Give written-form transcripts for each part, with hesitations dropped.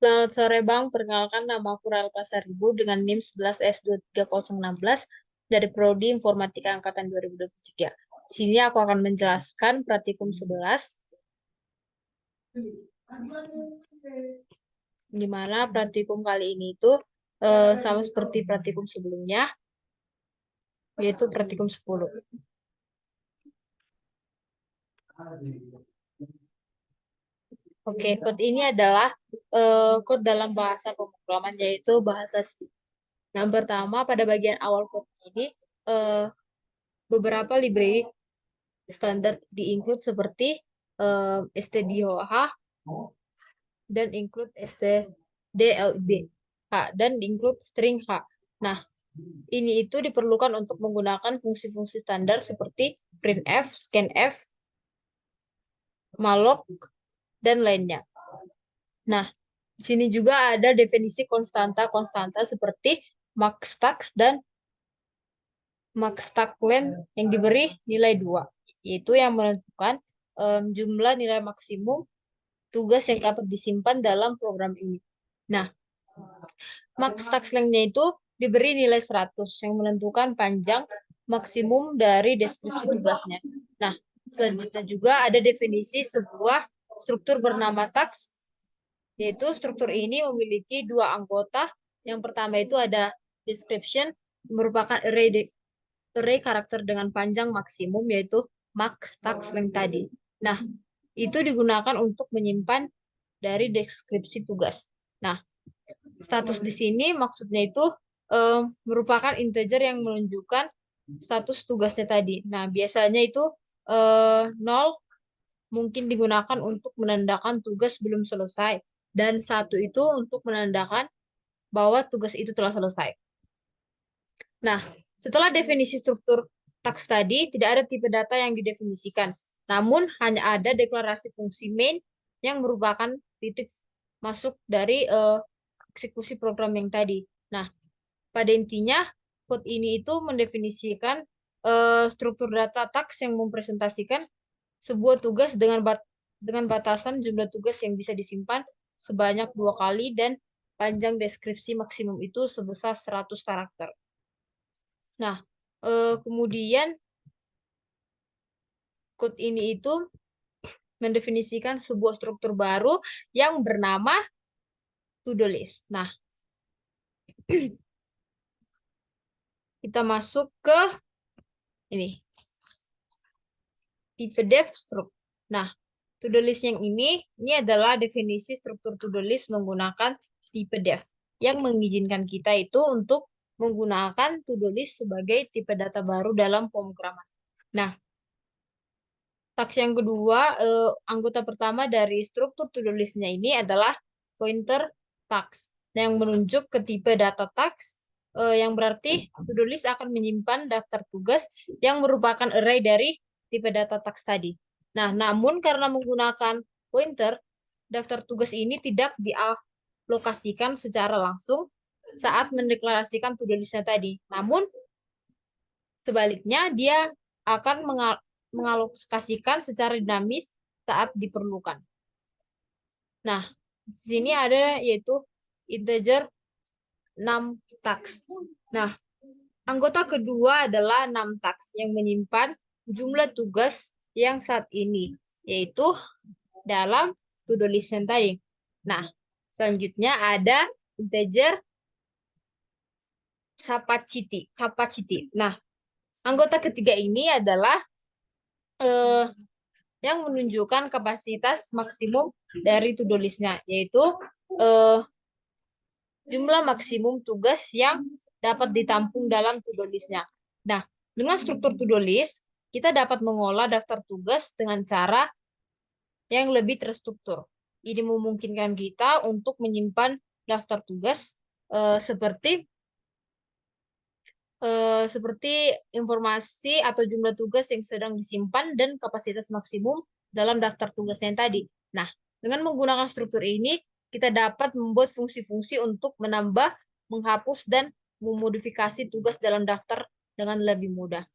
Selamat sore Bang, perkenalkan nama aku Rel Pasaribu dengan NIM 11S23016 dari Prodi Informatika Angkatan 2023. Di sini aku akan menjelaskan Praktikum 11, di mana praktikum kali ini itu sama seperti praktikum sebelumnya, yaitu praktikum 10. Oke, code ini adalah code dalam bahasa pemrograman, yaitu bahasa C. Yang pertama, pada bagian awal code ini, beberapa library standar di-include seperti stdioh dan include stdlib dan include string h. Nah, ini itu diperlukan untuk menggunakan fungsi-fungsi standar seperti printf, scanf, malloc, dan lainnya. Nah, di sini juga ada definisi konstanta-konstanta seperti maxtax dan maxtacklen yang diberi nilai 2, yaitu yang menentukan jumlah nilai maksimum tugas yang dapat disimpan dalam program ini. Nah, maxtacklen-nya itu diberi nilai 100 yang menentukan panjang maksimum dari deskripsi tugasnya. Nah, selanjutnya juga ada definisi sebuah struktur bernama task, yaitu struktur ini memiliki dua anggota. Yang pertama itu ada description, merupakan array karakter dengan panjang maksimum, yaitu max task length tadi. Nah, itu digunakan untuk menyimpan dari deskripsi tugas. Nah, status di sini maksudnya itu merupakan integer yang menunjukkan status tugasnya tadi. Nah, biasanya itu 0 mungkin digunakan untuk menandakan tugas belum selesai, dan 1 itu untuk menandakan bahwa tugas itu telah selesai. Nah, setelah definisi struktur taks tadi, tidak ada tipe data yang didefinisikan. Namun, hanya ada deklarasi fungsi main yang merupakan titik masuk dari eksekusi program yang tadi. Nah, pada intinya, code ini itu mendefinisikan struktur data taks yang mempresentasikan sebuah tugas dengan batasan jumlah tugas yang bisa disimpan sebanyak 2 kali dan panjang deskripsi maksimum itu sebesar 100 karakter. Nah, kemudian code ini itu mendefinisikan sebuah struktur baru yang bernama to-do list. Nah, kita masuk ke ini, tipe dev struct. Nah, to-do list yang ini adalah definisi struktur to-do list menggunakan tipe dev yang mengizinkan kita itu untuk menggunakan to-do list sebagai tipe data baru dalam pemrograman. Nah, taks yang kedua, anggota pertama dari struktur to-do list-nya ini adalah pointer taks yang menunjuk ke tipe data taks, yang berarti to-do list akan menyimpan daftar tugas yang merupakan array dari tipe data taks tadi. Nah, namun karena menggunakan pointer, daftar tugas ini tidak dialokasikan secara langsung saat mendeklarasikan to-do list-nya tadi. Namun, sebaliknya, dia akan mengalokasikan secara dinamis saat diperlukan. Nah, di sini ada yaitu integer 6 tax. Nah, anggota kedua adalah 6 tax yang menyimpan jumlah tugas yang saat ini, yaitu dalam to-do list yang tadi. Nah, selanjutnya ada integer capacity. Nah, anggota ketiga ini adalah yang menunjukkan kapasitas maksimum dari to-do list-nya, yaitu jumlah maksimum tugas yang dapat ditampung dalam to-do list-nya. Nah, dengan struktur to-do list, kita dapat mengolah daftar tugas dengan cara yang lebih terstruktur. Ini memungkinkan kita untuk menyimpan daftar tugas seperti informasi atau jumlah tugas yang sedang disimpan dan kapasitas maksimum dalam daftar tugas yang tadi. Nah, dengan menggunakan struktur ini, kita dapat membuat fungsi-fungsi untuk menambah, menghapus, dan memodifikasi tugas dalam daftar dengan lebih mudah.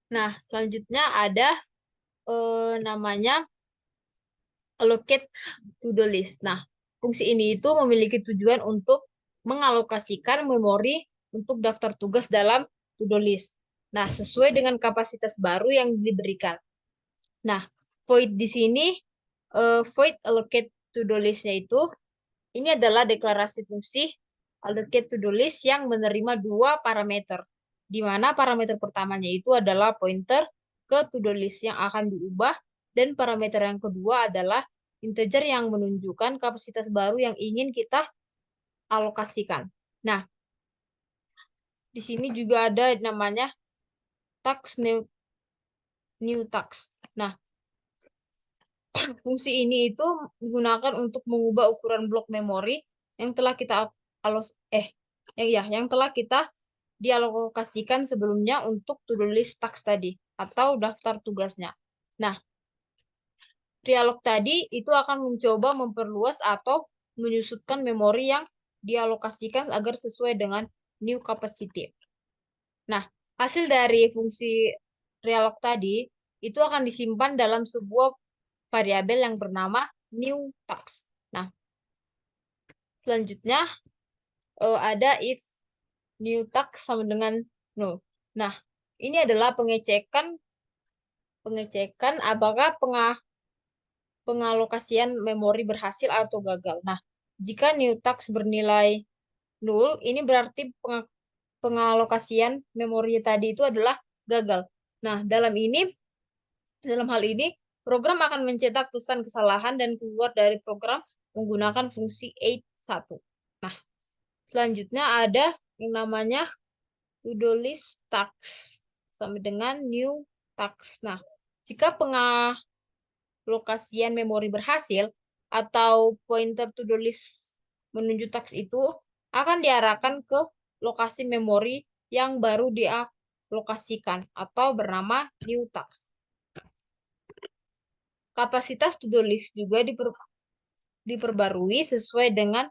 Nah, selanjutnya ada namanya allocate to the list. Nah, fungsi ini itu memiliki tujuan untuk mengalokasikan memori untuk daftar tugas dalam to-do list. Nah, sesuai dengan kapasitas baru yang diberikan. Nah, void di sini, void allocate to-do list-nya itu, ini adalah deklarasi fungsi allocate to-do list yang menerima dua parameter, di mana parameter pertamanya itu adalah pointer ke to-do list yang akan diubah, dan parameter yang kedua adalah integer yang menunjukkan kapasitas baru yang ingin kita alokasikan. Nah, di sini juga ada namanya task new task. Nah, fungsi ini itu digunakan untuk mengubah ukuran blok memori yang telah kita alos yang telah kita dialokasikan sebelumnya untuk to-do list task tadi atau daftar tugasnya. Nah, realok tadi itu akan mencoba memperluas atau menyusutkan memori yang dialokasikan agar sesuai dengan new capacity. Nah, hasil dari fungsi realok tadi itu akan disimpan dalam sebuah variabel yang bernama new task. Nah, selanjutnya ada if new task sama dengan null. Nah, ini adalah pengecekan apakah pengalokasian memori berhasil atau gagal. Nah, jika new task bernilai null, ini berarti pengalokasian memori tadi itu adalah gagal. Nah, dalam hal ini, program akan mencetak pesan kesalahan dan keluar dari program menggunakan fungsi 81. Nah, selanjutnya ada yang namanya to-do list task sama dengan new task. Nah, jika pengalokasian memori berhasil atau pointer to-do list menuju task itu akan diarahkan ke lokasi memori yang baru dialokasikan atau bernama new task. Kapasitas to-do list juga diperbarui sesuai dengan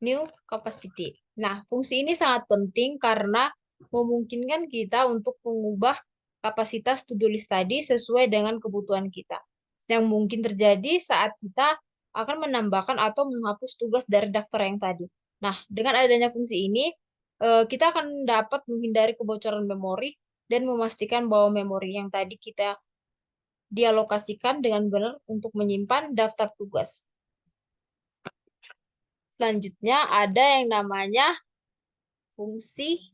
new capacity. Nah, fungsi ini sangat penting karena memungkinkan kita untuk mengubah kapasitas to-do list tadi sesuai dengan kebutuhan kita. Yang mungkin terjadi saat kita akan menambahkan atau menghapus tugas dari daftar yang tadi. Nah, dengan adanya fungsi ini, kita akan dapat menghindari kebocoran memori dan memastikan bahwa memori yang tadi kita dialokasikan dengan benar untuk menyimpan daftar tugas. Selanjutnya ada yang namanya fungsi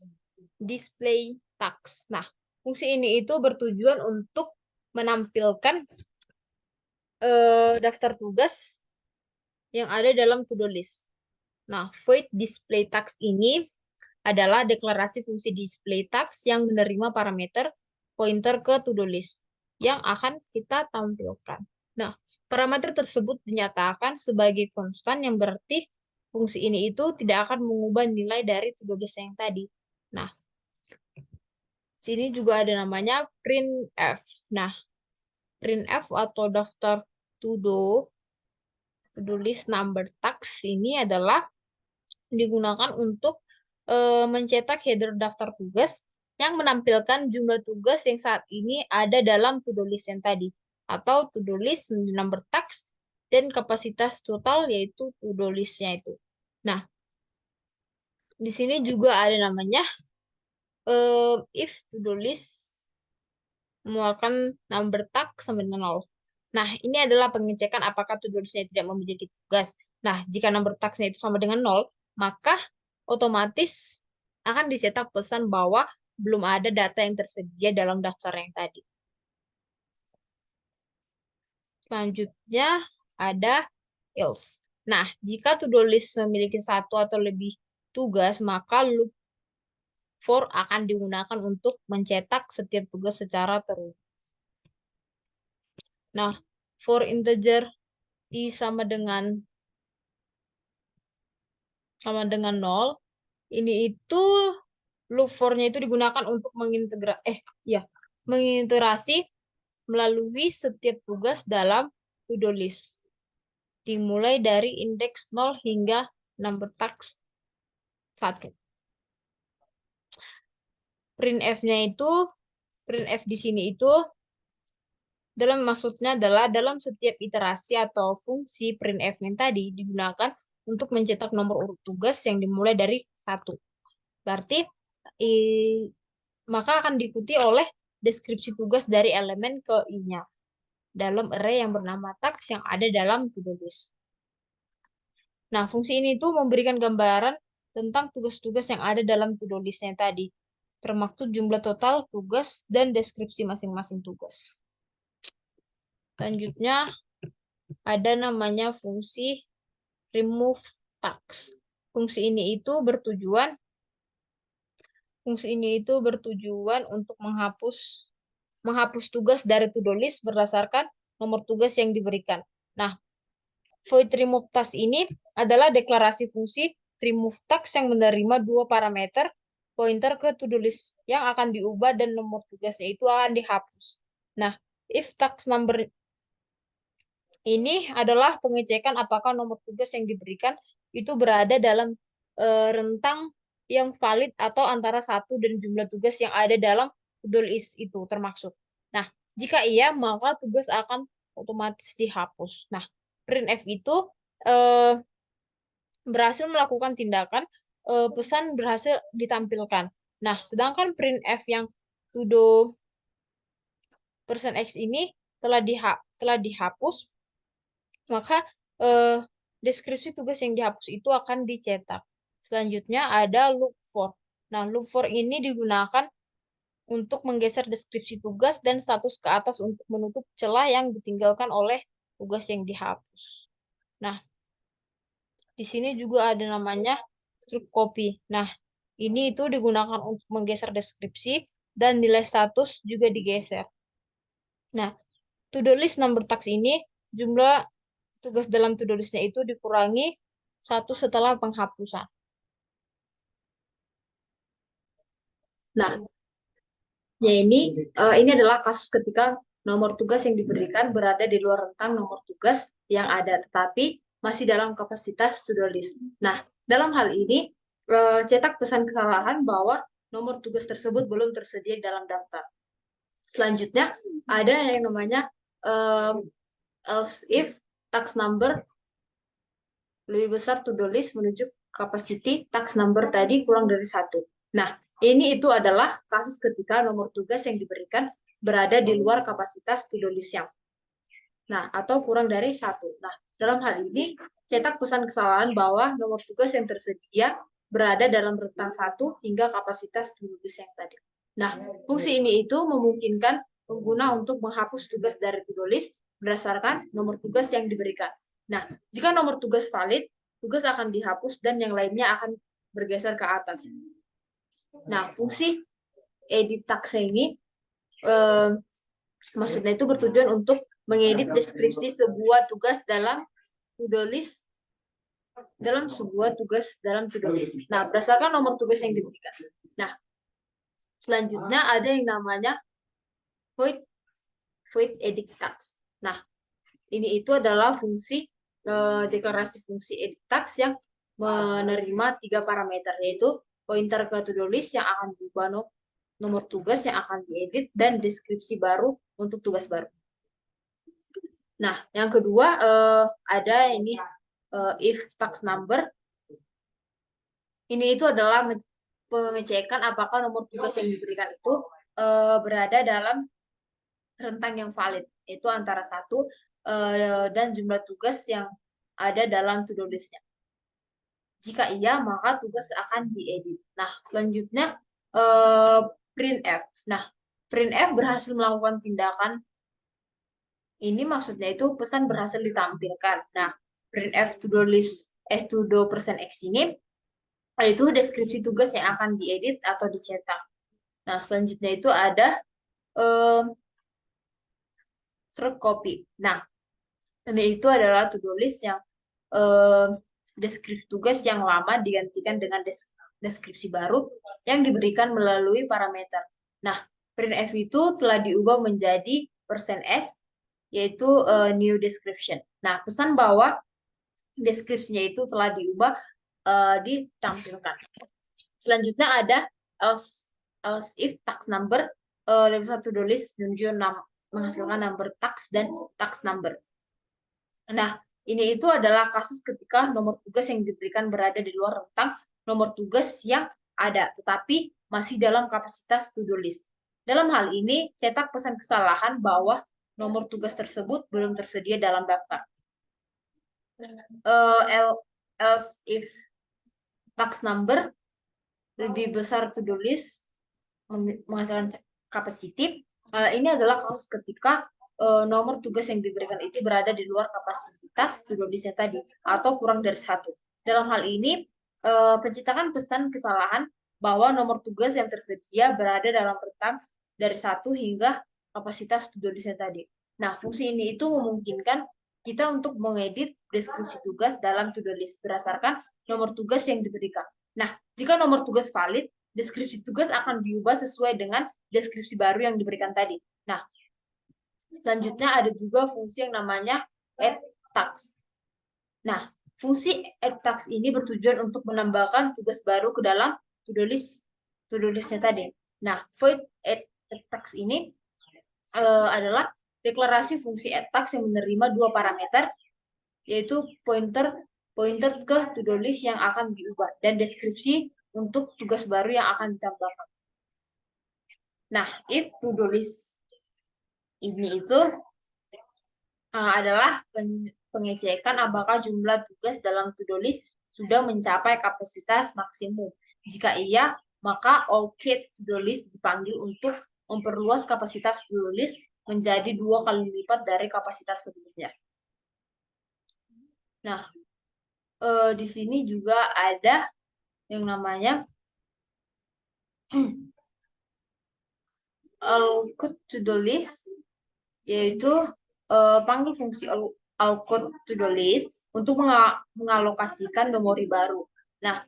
display task. Nah, fungsi ini itu bertujuan untuk menampilkan daftar tugas yang ada dalam to-do list. Nah, void display task ini adalah deklarasi fungsi display task yang menerima parameter pointer ke to-do list yang akan kita tampilkan. Nah, parameter tersebut dinyatakan sebagai konstan yang berarti fungsi ini itu tidak akan mengubah nilai dari to-do list yang tadi. Nah, sini juga ada namanya printf. Nah, printf atau daftar to-do list number task ini adalah digunakan untuk mencetak header daftar tugas yang menampilkan jumlah tugas yang saat ini ada dalam to-do list yang tadi atau to-do list number task dan kapasitas total yaitu to-do list-nya itu. Nah, di sini juga ada namanya if to-do list mengeluarkan number task sama dengan 0. Nah, ini adalah pengecekan apakah to-do list-nya tidak memiliki tugas. Nah, jika number task-nya itu sama dengan 0, maka otomatis akan dicetak pesan bahwa belum ada data yang tersedia dalam daftar yang tadi. Selanjutnya ada else. Nah, jika to-do list memiliki satu atau lebih tugas, maka loop for akan digunakan untuk mencetak setiap tugas secara terus. Nah, for integer i sama dengan 0, ini itu loop for-nya itu digunakan untuk mengintegrasi melalui setiap tugas dalam to-do list. Dimulai dari indeks 0 hingga number task 1. Printf di sini itu maksudnya adalah dalam setiap iterasi atau fungsi printf yang tadi digunakan untuk mencetak nomor urut tugas yang dimulai dari 1. Berarti maka akan diikuti oleh deskripsi tugas dari elemen ke I-nya dalam array yang bernama task yang ada dalam to-do list. Nah, fungsi ini tuh memberikan gambaran tentang tugas-tugas yang ada dalam to-do list-nya tadi, termaktub jumlah total tugas dan deskripsi masing-masing tugas. Selanjutnya, ada namanya fungsi remove task. Fungsi ini itu bertujuan untuk menghapus tugas dari to-do list berdasarkan nomor tugas yang diberikan. Nah, void remove task ini adalah deklarasi fungsi remove task yang menerima dua parameter pointer ke to-do list yang akan diubah dan nomor tugasnya itu akan dihapus. Nah, if task number ini adalah pengecekan apakah nomor tugas yang diberikan itu berada dalam rentang yang valid atau antara 1 dan jumlah tugas yang ada dalam to-do list itu termaksud. Nah, jika iya, maka tugas akan otomatis dihapus. Nah, printf itu berhasil melakukan tindakan pesan berhasil ditampilkan. Nah, sedangkan printf yang to-do %x ini telah dihapus, maka deskripsi tugas yang dihapus itu akan dicetak. Selanjutnya ada look for. Nah, look for ini digunakan untuk menggeser deskripsi tugas dan status ke atas untuk menutup celah yang ditinggalkan oleh tugas yang dihapus. Nah, di sini juga ada namanya struct copy. Nah, ini itu digunakan untuk menggeser deskripsi dan nilai status juga digeser. Nah, to-do list number task ini jumlah tugas dalam to-do list-nya itu dikurangi 1 setelah penghapusan. Nah, ya ini adalah kasus ketika nomor tugas yang diberikan berada di luar rentang nomor tugas yang ada, tetapi masih dalam kapasitas to-do list. Nah, dalam hal ini, cetak pesan kesalahan bahwa nomor tugas tersebut belum tersedia dalam daftar. Selanjutnya, ada yang namanya else if task number lebih besar to-do list menuju capacity task number tadi kurang dari 1. Nah, ini itu adalah kasus ketika nomor tugas yang diberikan berada di luar kapasitas to-do list yang. Nah, atau kurang dari 1. Nah, dalam hal ini, cetak pesan kesalahan bahwa nomor tugas yang tersedia berada dalam rentang 1 hingga kapasitas to-do list yang tadi. Nah, fungsi ini itu memungkinkan pengguna untuk menghapus tugas dari to-do list berdasarkan nomor tugas yang diberikan. Nah, jika nomor tugas valid, tugas akan dihapus dan yang lainnya akan bergeser ke atas. Nah, fungsi edit task ini maksudnya itu bertujuan untuk mengedit deskripsi sebuah tugas dalam to-do list sebuah tugas dalam to-do list. Nah, berdasarkan nomor tugas yang diberikan. Nah, selanjutnya ada yang namanya void edit task. Nah, ini itu adalah fungsi deklarasi fungsi edit task yang menerima 3 parameter, yaitu pointer ke to-do list yang akan diubah nomor tugas yang akan diedit dan deskripsi baru untuk tugas baru. Nah, yang kedua ada ini if task number. Ini itu adalah pengecekan apakah nomor tugas yang diberikan itu berada dalam rentang yang valid, yaitu antara 1 dan jumlah tugas yang ada dalam to-do list-nya. Jika iya, maka tugas akan diedit. Nah, selanjutnya printf. Nah, printf berhasil melakukan tindakan ini, maksudnya itu pesan berhasil ditampilkan. Nah, printf to-do list to-do %x ini itu deskripsi tugas yang akan diedit atau dicetak. Nah, selanjutnya itu ada struct copy. Nah, ini itu adalah to-do list yang deskripsi tugas yang lama digantikan dengan deskripsi baru yang diberikan melalui parameter. Nah, printf itu telah diubah menjadi %s, yaitu new description. Nah, pesan bahwa deskripsinya itu telah diubah ditampilkan. Selanjutnya ada else if task number lebih besar to-do list menuju menghasilkan number tax dan tax number. Nah, ini itu adalah kasus ketika nomor tugas yang diberikan berada di luar rentang nomor tugas yang ada, tetapi masih dalam kapasitas to-do list. Dalam hal ini, cetak pesan kesalahan bahwa nomor tugas tersebut belum tersedia dalam daftar. Else if tax number lebih besar to-do list menghasilkan kapasitif, ini adalah kasus ketika nomor tugas yang diberikan itu berada di luar kapasitas to-do list-nya tadi atau kurang dari satu. Dalam hal ini, pencetakan pesan kesalahan bahwa nomor tugas yang tersedia berada dalam rentang dari 1 hingga kapasitas to-do list-nya tadi. Nah, fungsi ini itu memungkinkan kita untuk mengedit deskripsi tugas dalam to-do list berdasarkan nomor tugas yang diberikan. Nah, jika nomor tugas valid, deskripsi tugas akan diubah sesuai dengan deskripsi baru yang diberikan tadi. Nah, selanjutnya ada juga fungsi yang namanya add task. Nah, fungsi add task ini bertujuan untuk menambahkan tugas baru ke dalam to-do list-nya tadi. Nah, void add task ini adalah deklarasi fungsi add task yang menerima dua parameter, yaitu pointer ke to-do list yang akan diubah dan deskripsi untuk tugas baru yang akan ditambahkan. Nah, if to-do list ini itu adalah pengecekan apakah jumlah tugas dalam to-do list sudah mencapai kapasitas maksimum. Jika iya, maka allocate to-do list dipanggil untuk memperluas kapasitas to-do list menjadi 2 kali lipat dari kapasitas sebelumnya. Nah, di sini juga ada yang namanya allocate to-do list, yaitu panggil fungsi allocate to-do list untuk mengalokasikan memori baru. Nah,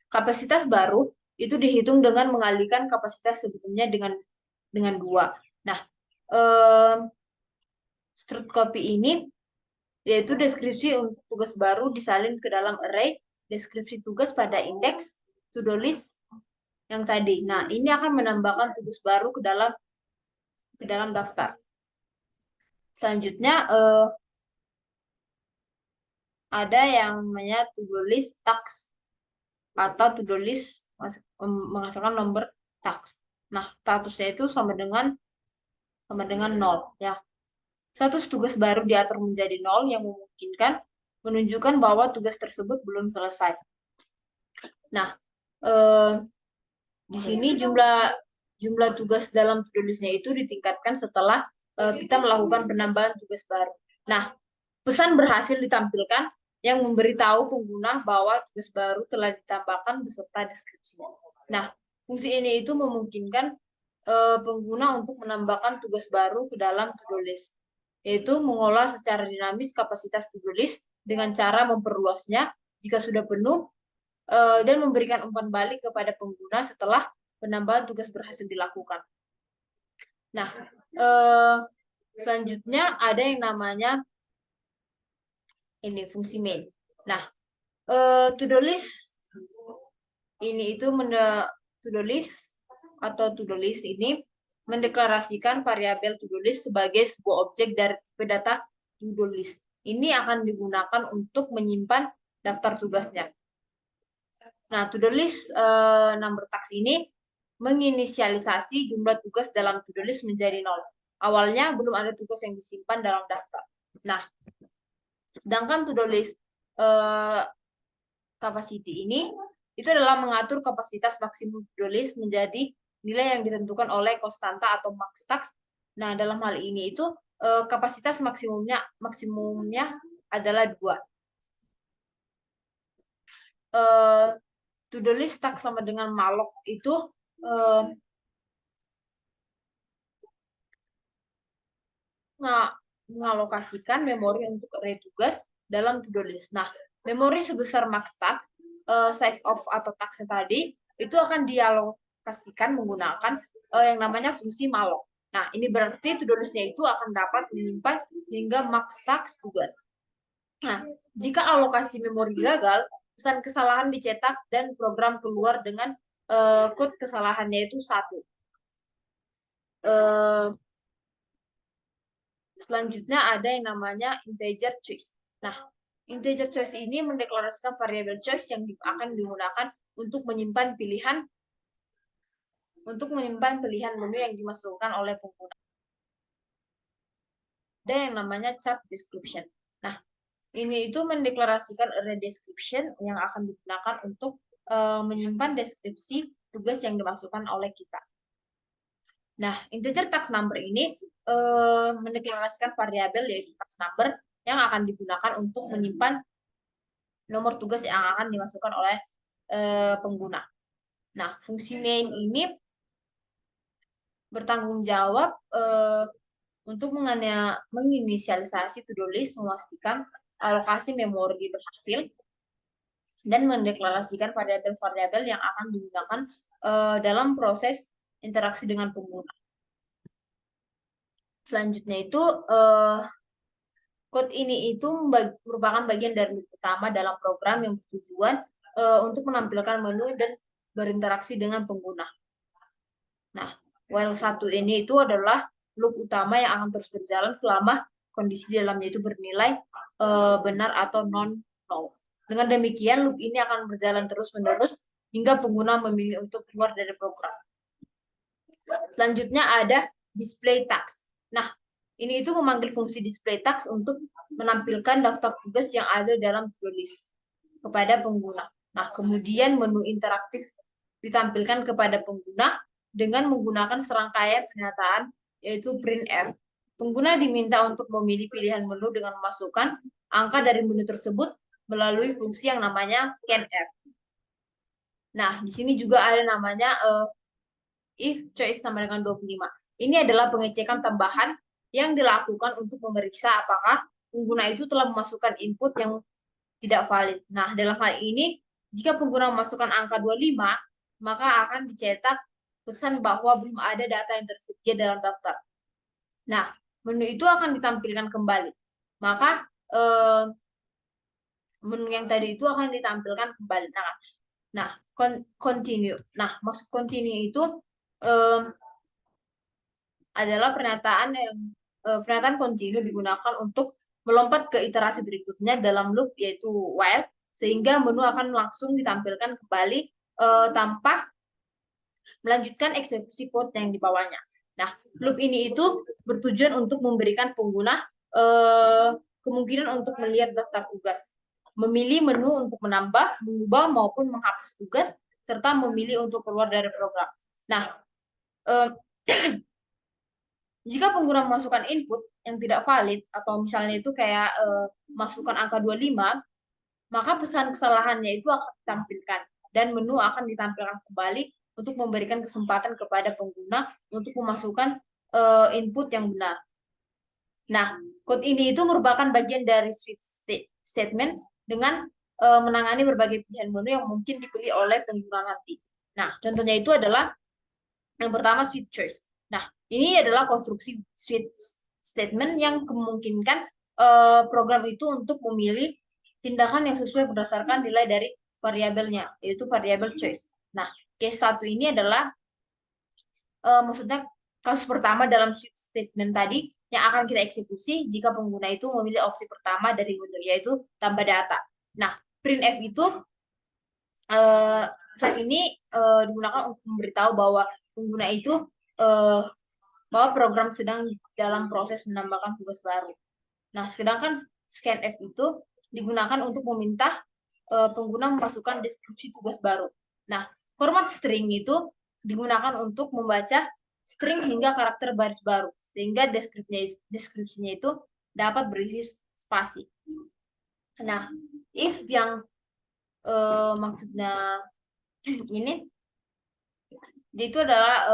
kapasitas baru itu dihitung dengan mengalihkan kapasitas sebelumnya dengan 2. Nah, struct copy ini yaitu deskripsi untuk tugas baru disalin ke dalam array deskripsi tugas pada indeks to-do list yang tadi. Nah, ini akan menambahkan tugas baru ke dalam daftar. Selanjutnya ada yang namanya to-do list task atau to-do list menghasilkan nomor task. Nah, statusnya itu sama dengan 0 ya. Status tugas baru diatur menjadi 0 yang memungkinkan menunjukkan bahwa tugas tersebut belum selesai. Nah, di sini jumlah tugas dalam to-do list-nya itu ditingkatkan setelah kita melakukan penambahan tugas baru. Nah, pesan berhasil ditampilkan yang memberitahu pengguna bahwa tugas baru telah ditambahkan beserta deskripsinya. Nah, fungsi ini itu memungkinkan pengguna untuk menambahkan tugas baru ke dalam to-do list, yaitu mengolah secara dinamis kapasitas to-do list dengan cara memperluasnya jika sudah penuh dan memberikan umpan balik kepada pengguna setelah penambahan tugas berhasil dilakukan. Nah, selanjutnya ada yang namanya ini fungsi main. Nah, to-do list ini itu to-do list atau to-do list ini mendeklarasikan variabel to-do list sebagai sebuah objek dari tipe data to-do list. Ini akan digunakan untuk menyimpan daftar tugasnya. Nah, to-do list number task ini menginisialisasi jumlah tugas dalam to-do list menjadi 0. Awalnya belum ada tugas yang disimpan dalam daftar. Nah, sedangkan to-do list capacity ini itu adalah mengatur kapasitas maksimum to-do list menjadi nilai yang ditentukan oleh konstanta atau max task. Nah, dalam hal ini itu kapasitas maksimumnya adalah 2. To-do list task sama dengan malloc itu mengalokasikan memori untuk array tugas dalam to-do list. Nah, memori sebesar max task, size of atau task tadi, itu akan dialokasikan menggunakan yang namanya fungsi malloc. Nah, ini berarti to-do list-nya itu akan dapat menyimpan hingga max task tugas. Nah, jika alokasi memori gagal, pesan kesalahan dicetak dan program keluar dengan kode kesalahannya itu 1. Selanjutnya ada yang namanya integer choice. Nah, integer choice ini mendeklarasikan variabel choice yang akan digunakan untuk menyimpan pilihan menu yang dimasukkan oleh pengguna. Ada yang namanya chart description. Nah, ini itu mendeklarasikan array description yang akan digunakan untuk menyimpan deskripsi tugas yang dimasukkan oleh kita. Nah, integer task number ini mendeklarasikan variabel yaitu task number yang akan digunakan untuk menyimpan nomor tugas yang akan dimasukkan oleh pengguna. Nah, fungsi main ini bertanggung jawab untuk menginisialisasi to-do list, memastikan alokasi memori berhasil, dan mendeklarasikan variabel-variabel yang akan digunakan dalam proses interaksi dengan pengguna. Selanjutnya itu code ini itu merupakan bagian dari loop utama dalam program yang bertujuan untuk menampilkan menu dan berinteraksi dengan pengguna. Nah, while satu ini itu adalah loop utama yang akan terus berjalan selama kondisi di dalamnya itu bernilai benar atau non-null. Dengan demikian, loop ini akan berjalan terus-menerus hingga pengguna memilih untuk keluar dari program. Selanjutnya ada display task. Nah, ini itu memanggil fungsi display task untuk menampilkan daftar tugas yang ada dalam to-do list kepada pengguna. Nah, kemudian menu interaktif ditampilkan kepada pengguna dengan menggunakan serangkaian pernyataan, yaitu printf. Pengguna diminta untuk memilih pilihan menu dengan memasukkan angka dari menu tersebut melalui fungsi yang namanya scanf. Nah, di sini juga ada namanya if choice sama dengan 25. Ini adalah pengecekan tambahan yang dilakukan untuk memeriksa apakah pengguna itu telah memasukkan input yang tidak valid. Nah, dalam hal ini, jika pengguna memasukkan angka 25, maka akan dicetak pesan bahwa belum ada data yang tersedia dalam daftar. Nah, menu itu akan ditampilkan kembali. Maka, menu yang tadi itu akan ditampilkan kembali. Nah, continue. Nah, maksud continue itu adalah pernyataan continue digunakan untuk melompat ke iterasi berikutnya dalam loop, yaitu while, sehingga menu akan langsung ditampilkan kembali tanpa melanjutkan eksekusi code yang di bawahnya. Nah, loop ini itu bertujuan untuk memberikan pengguna kemungkinan untuk melihat daftar tugas, memilih menu untuk menambah, mengubah, maupun menghapus tugas, serta memilih untuk keluar dari program. Nah, jika pengguna memasukkan input yang tidak valid, atau misalnya itu kayak masukkan angka 25, maka pesan kesalahannya itu akan ditampilkan, dan menu akan ditampilkan kembali untuk memberikan kesempatan kepada pengguna untuk memasukkan input yang benar. Nah, code ini itu merupakan bagian dari switch statement dengan menangani berbagai pilihan menu yang mungkin dipilih oleh pengguna nanti. Nah, contohnya itu adalah yang pertama switch choice. Nah, ini adalah konstruksi switch statement yang memungkinkan program itu untuk memilih tindakan yang sesuai berdasarkan nilai dari variabelnya, yaitu variabel choice. Nah, case 1 ini adalah maksudnya kasus pertama dalam switch statement tadi yang akan kita eksekusi jika pengguna itu memilih opsi pertama dari menu, yaitu tambah data. Nah, printf itu saat ini digunakan untuk memberitahu bahwa pengguna itu bahwa program sedang dalam proses menambahkan tugas baru. Nah, sedangkan scanf itu digunakan untuk meminta pengguna memasukkan deskripsi tugas baru. Nah, format string itu digunakan untuk membaca string hingga karakter baris baru, sehingga deskripsinya itu dapat berisi spasi. Nah, if yang maksudnya ini itu adalah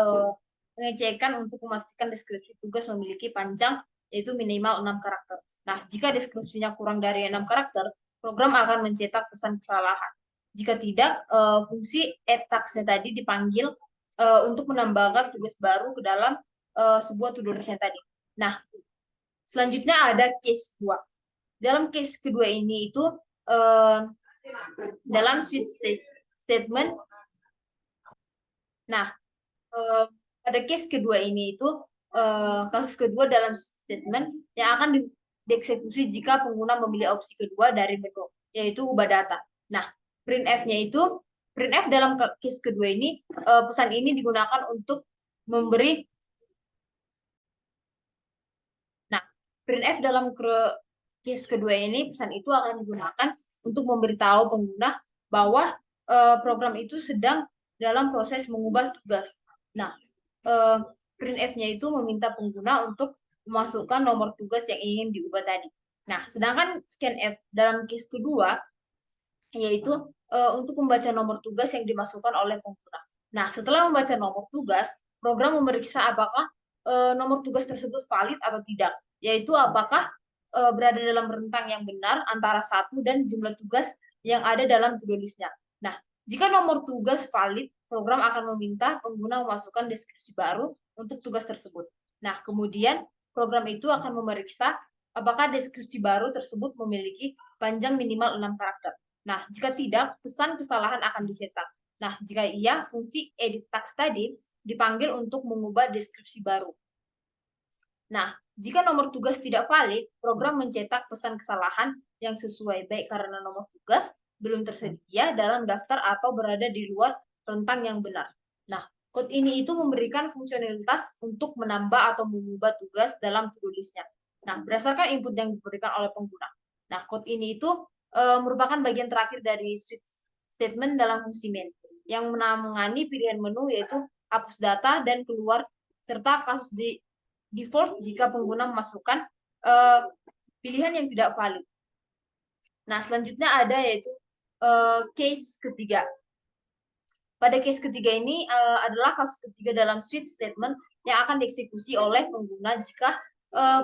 pengecekan untuk memastikan deskripsi tugas memiliki panjang, yaitu minimal 6 karakter. Nah, jika deskripsinya kurang dari 6 karakter, program akan mencetak pesan kesalahan. Jika tidak, fungsi add task-nya tadi dipanggil untuk menambahkan tugas baru ke dalam sebuah to-do list-nya tadi. Nah, selanjutnya ada case 2. Dalam case kedua ini itu dalam switch statement. Nah, pada case kedua ini itu kasus kedua dalam statement yang akan dieksekusi jika pengguna memilih opsi kedua dari menu, yaitu ubah data. Nah, printf-nya itu, printf dalam case kedua ini, pesan ini digunakan untuk memberi, nah, printf dalam case kedua ini, pesan itu akan digunakan untuk memberitahu pengguna bahwa program itu sedang dalam proses mengubah tugas. Nah, printf-nya itu meminta pengguna untuk memasukkan nomor tugas yang ingin diubah tadi. Nah, sedangkan scanf dalam case kedua yaitu untuk membaca nomor tugas yang dimasukkan oleh pengguna. Nah, setelah membaca nomor tugas, program memeriksa apakah nomor tugas tersebut valid atau tidak, yaitu apakah berada dalam rentang yang benar antara satu dan jumlah tugas yang ada dalam to-do list-nya. Nah, jika nomor tugas valid, program akan meminta pengguna memasukkan deskripsi baru untuk tugas tersebut. Nah, kemudian program itu akan memeriksa apakah deskripsi baru tersebut memiliki panjang minimal 6 karakter. Nah, jika tidak, pesan kesalahan akan dicetak. Nah, jika iya, fungsi edit text tadi dipanggil untuk mengubah deskripsi baru. Nah, jika nomor tugas tidak valid, program mencetak pesan kesalahan yang sesuai, baik karena nomor tugas belum tersedia dalam daftar atau berada di luar rentang yang benar. Nah, code ini itu memberikan fungsionalitas untuk menambah atau mengubah tugas dalam to-do list-nya. Nah, berdasarkan input yang diberikan oleh pengguna. Nah, code ini itu merupakan bagian terakhir dari switch statement dalam fungsi main yang menangani pilihan menu, yaitu hapus data dan keluar, serta kasus di default jika pengguna memasukkan pilihan yang tidak valid. Nah, selanjutnya ada yaitu case ketiga. Pada case ketiga ini adalah kasus ketiga dalam switch statement yang akan dieksekusi oleh pengguna jika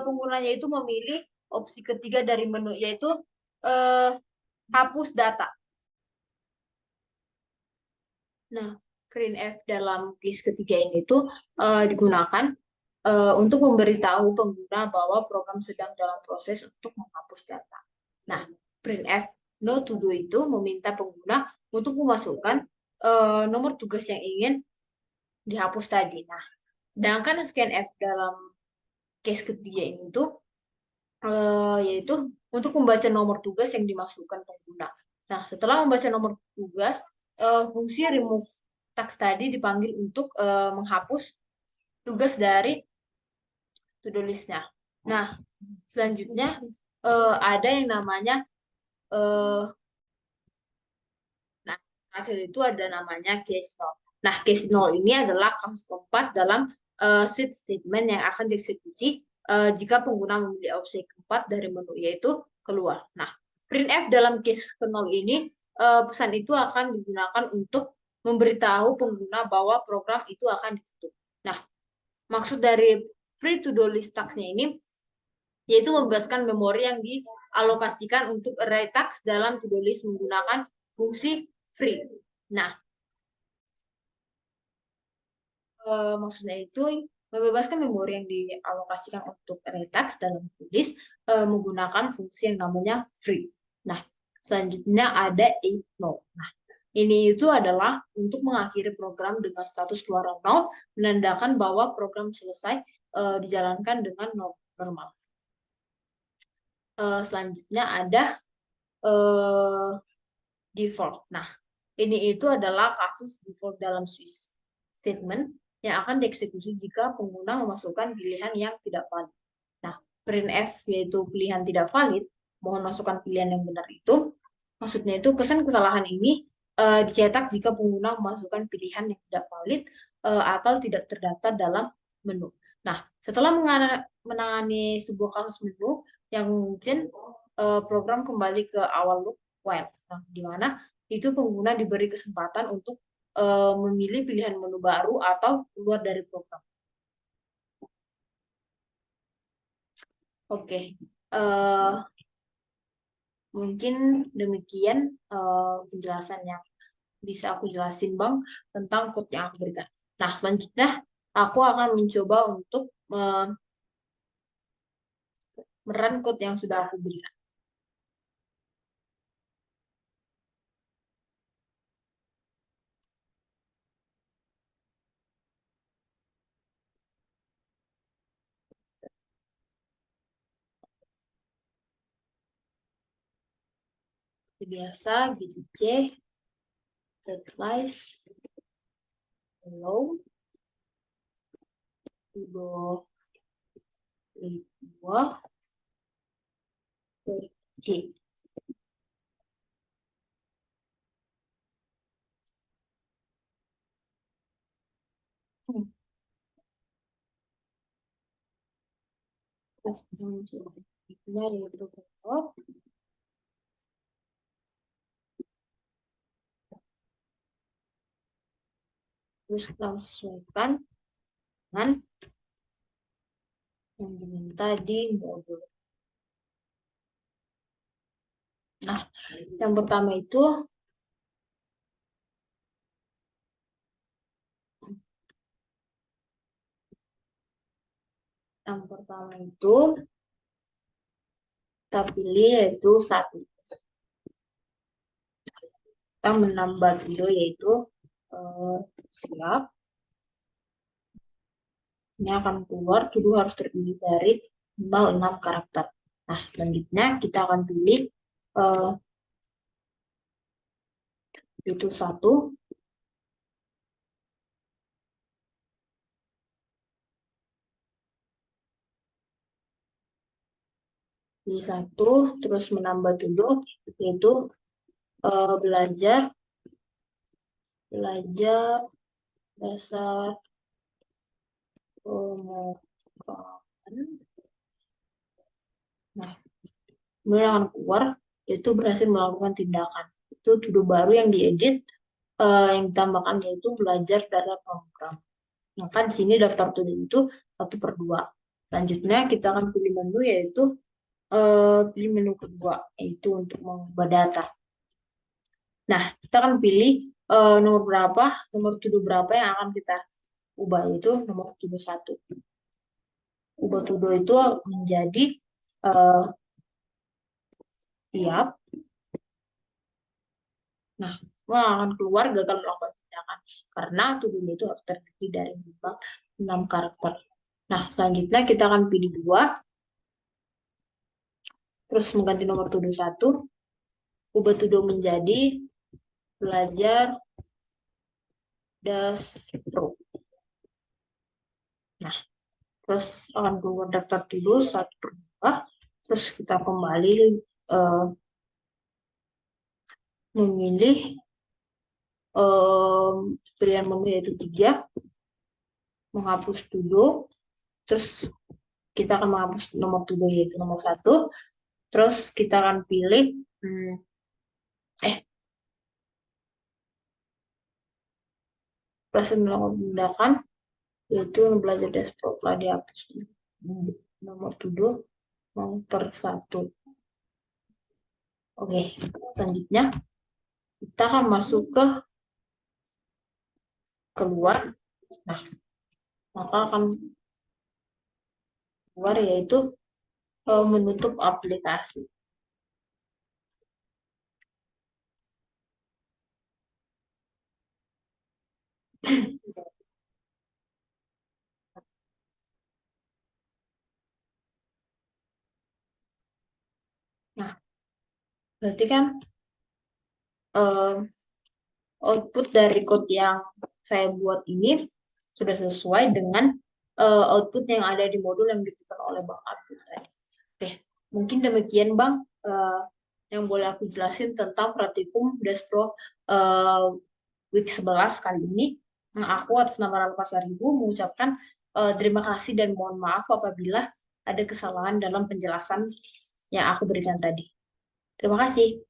penggunanya itu memilih opsi ketiga dari menu, yaitu hapus data. Nah, printf dalam case ketiga ini itu digunakan untuk memberitahu pengguna bahwa program sedang dalam proses untuk menghapus data. Nah, printf no to do itu meminta pengguna untuk memasukkan nomor tugas yang ingin dihapus tadi. Nah, sedangkan scanf dalam case ketiga ini itu yaitu untuk membaca nomor tugas yang dimasukkan pengguna. Nah, setelah membaca nomor tugas, fungsi remove text tadi dipanggil untuk menghapus tugas dari to-do list-nya. Nah, selanjutnya ada yang namanya nah, terakhir itu ada namanya case null. Nah, case null ini adalah kasus keempat dalam switch statement yang akan dieksekusi jika pengguna memilih opsi keempat dari menu, yaitu keluar. Nah, printf dalam case null ini pesan itu akan digunakan untuk memberitahu pengguna bahwa program itu akan ditutup. Nah, maksud dari free to do list task-nya ini yaitu membebaskan memori yang dialokasikan untuk array task dalam to do list menggunakan fungsi free. Nah, maksudnya itu membebaskan memori yang dialokasikan untuk array task dalam to do list menggunakan fungsi yang namanya free. Nah, selanjutnya ada no. Nah, ini itu adalah untuk mengakhiri program dengan status keluar nol, menandakan bahwa program selesai dijalankan dengan normal. Selanjutnya ada default. Nah, ini itu adalah kasus default dalam switch statement yang akan dieksekusi jika pengguna memasukkan pilihan yang tidak valid. Nah, printf yaitu pilihan tidak valid, mohon masukkan pilihan yang benar itu. Maksudnya itu pesan kesalahan ini dicetak jika pengguna memasukkan pilihan yang tidak valid atau tidak terdaftar dalam menu. Nah, setelah menangani sebuah kasus menu yang mungkin program kembali ke awal loop while, nah, di mana itu pengguna diberi kesempatan untuk memilih pilihan menu baru atau keluar dari program. Oke, mungkin demikian penjelasan yang bisa aku jelasin Bang tentang code yang aku berikan. Nah, selanjutnya aku akan mencoba untuk merun code yang sudah aku berikan. biasa gitu C, realize, hello, sudo dua, C. Terus kita sesuaikan dengan yang diminta di modul. Nah, yang pertama itu kita pilih yaitu 1. Kita menambah dulu yaitu siap. Ini akan keluar dulu harus terdiri dari minimal 6 karakter. Nah, selanjutnya kita akan pilih itu 1. Pilih 1, terus menambah dulu yaitu belajar dasar pemrograman. Nah, kemudian akan keluar yaitu berhasil melakukan tindakan. Itu to-do baru yang diedit, yang ditambahkan yaitu belajar dasar program. Maka di sini daftar to-do itu 1/2. Selanjutnya kita akan pilih menu yaitu pilih menu kedua yaitu untuk mengubah data. Nah, kita akan pilih nomor to-do berapa yang akan kita ubah, yaitu nomor to-do 1. Ubah to-do itu menjadi siap. Nah, akan keluar gagal melakukan tindakan karena to-do itu harus terdiri dari 6 karakter. Nah, selanjutnya kita akan pilih 2, terus mengganti nomor to-do 1, ubah to-do menjadi belajar Pro. Nah, terus akan keluar daftar to-do 1/2, terus kita kembali memilih pilihan menu yaitu 3, menghapus to-do, terus kita akan menghapus nomor to-do yaitu nomor 1, terus kita akan pilih proses melakukan tindakan yaitu belajar dashboard telah dihapus nomor to-do nomor 1. Oke, selanjutnya kita akan masuk ke keluar. Nah, maka akan keluar yaitu menutup aplikasi. Nah, berarti kan output dari code yang saya buat ini sudah sesuai dengan output yang ada di modul yang diberikan oleh Bang Abdul tadi. Oke, mungkin demikian Bang yang boleh aku jelasin tentang praktikum Despro week 11 kali ini. Aku atas nama Ralfa Saribu mengucapkan terima kasih dan mohon maaf apabila ada kesalahan dalam penjelasan yang aku berikan tadi. Terima kasih.